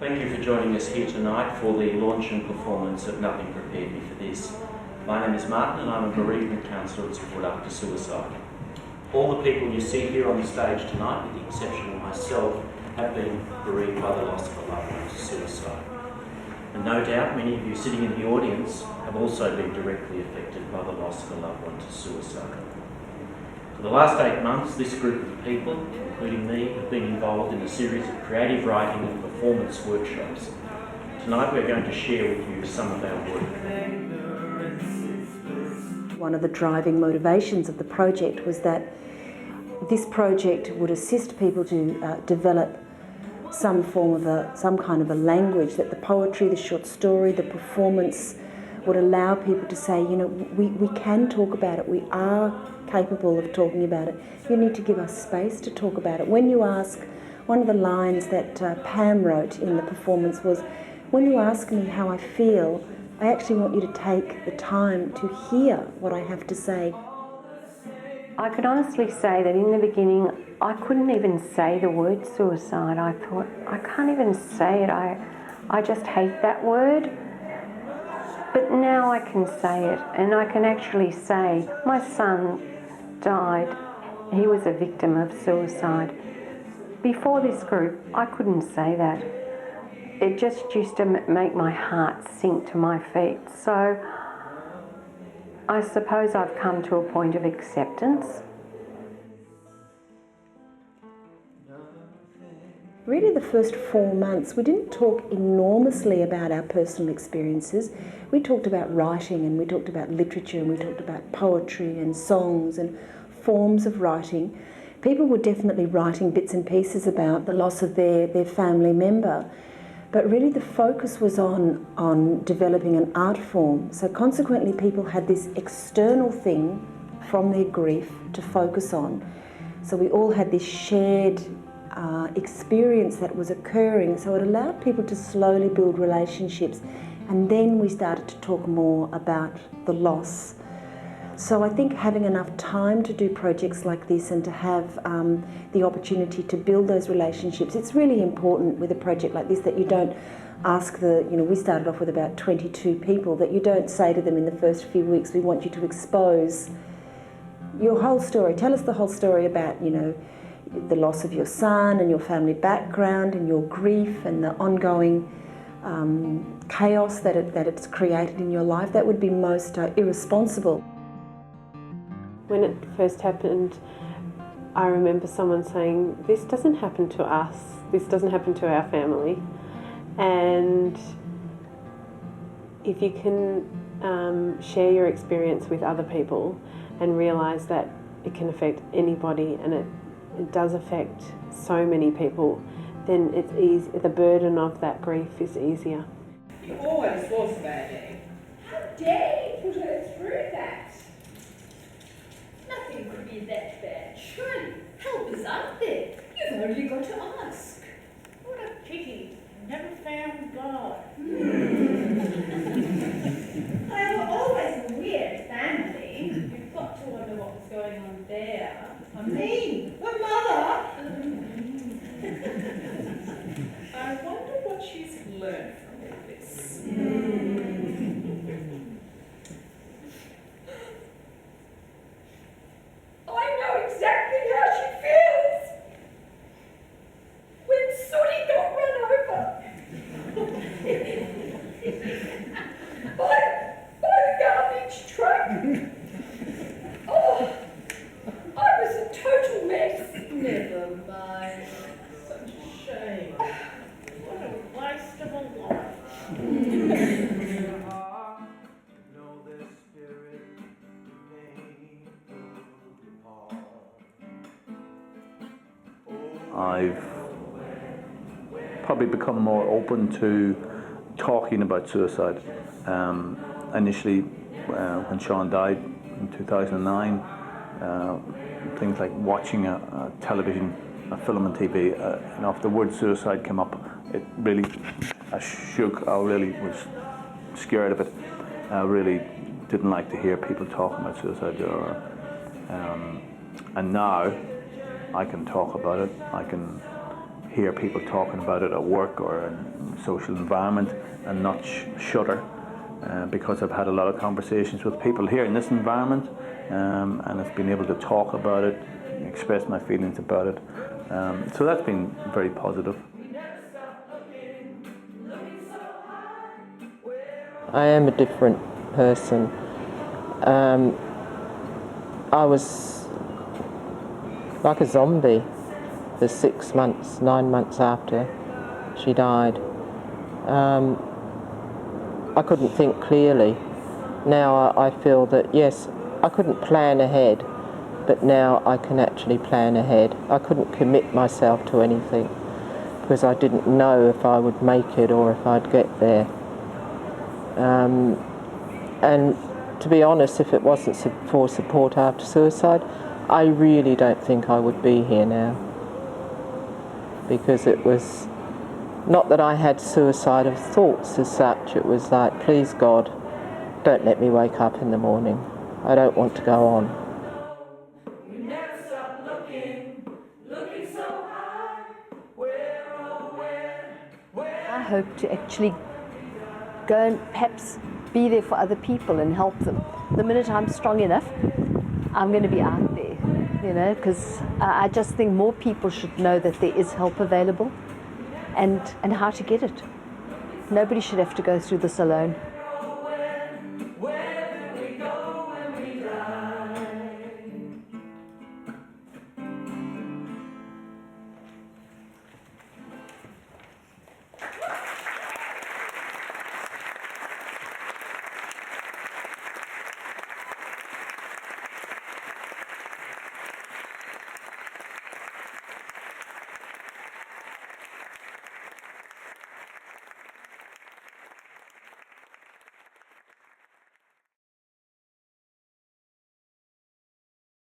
Thank you for joining us here tonight for the launch and performance of Nothing Prepared Me for This. My name is Martin and I'm a bereavement counsellor at Support After Suicide. All the people you see here on the stage tonight, with the exception of myself, have been bereaved by the loss of a loved one to suicide. And no doubt many of you sitting in the audience have also been directly affected by the loss of a loved one to suicide. For the last 8 months, this group of people, including me, have been involved in a series of creative writing and performance workshops. Tonight we're going to share with you some of our work. One of the driving motivations of the project was that this project would assist people to develop some kind of a language, that the poetry, the short story, the performance would allow people to say, you know, we can talk about it, we are capable of talking about it. You need to give us space to talk about it. When you ask, one of the lines that Pam wrote in the performance was, when you ask me how I feel, I actually want you to take the time to hear what I have to say. I could honestly say that in the beginning, I couldn't even say the word suicide. I thought, I can't even say it. I just hate that word. But now I can say it, and I can actually say, my son died. He was a victim of suicide. Before this group, I couldn't say that. It just used to make my heart sink to my feet. So I suppose I've come to a point of acceptance. Really, the first 4 months, we didn't talk enormously about our personal experiences. We talked about writing, and we talked about literature, and we talked about poetry and songs and forms of writing. People were definitely writing bits and pieces about the loss of their family member. But really the focus was on developing an art form. So consequently, people had this external thing from their grief to focus on. So we all had this shared experience that was occurring. So it allowed people to slowly build relationships. And then we started to talk more about the loss. So I think having enough time to do projects like this and to have the opportunity to build those relationships, it's really important with a project like this that you don't ask we started off with about 22 people, that you don't say to them in the first few weeks, we want you to expose your whole story. Tell us the whole story about, the loss of your son and your family background and your grief and the ongoing chaos that it's created in your life. That would be most irresponsible. When it first happened, I remember someone saying, this doesn't happen to us, this doesn't happen to our family. And if you can share your experience with other people and realise that it can affect anybody, and it does affect so many people, then it's easy. The burden of that grief is easier. It always was bad. How dare you put her through that? Nothing could be that bad. Surely, help is out there. You've only got to ask. What a pity. Never found God. They were always a weird family. You've got to wonder what was going on there. I mean, the mother. I wonder what she's learned from all this. I know exactly how she feels. When Sooty got run over by the garbage truck. Oh, I was a total mess. Never mind. Such a shame. What a waste of a life. I've probably become more open to talking about suicide. Initially, when Sean died in 2009, things like watching a television, a film on TV, if the word suicide came up, it really shook. I really was scared of it. I really didn't like to hear people talking about suicide. And now I can talk about it. I can hear people talking about it at work or in social environment and not shudder, because I've had a lot of conversations with people here in this environment, and I've been able to talk about it, express my feelings about it. So that's been very positive. I am a different person. I was like a zombie for 6 months, 9 months after she died. I couldn't think clearly. Now I feel that, yes, I couldn't plan ahead, but now I can actually plan ahead. I couldn't commit myself to anything because I didn't know if I would make it or if I'd get there. And to be honest, if it wasn't for support after suicide, I really don't think I would be here now. Because it was not that I had suicidal thoughts as such, it was like, please God, don't let me wake up in the morning. I don't want to go on. I hope to actually go and perhaps be there for other people and help them. The minute I'm strong enough, I'm going to be out there, you know, because I just think more people should know that there is help available and how to get it. Nobody should have to go through this alone.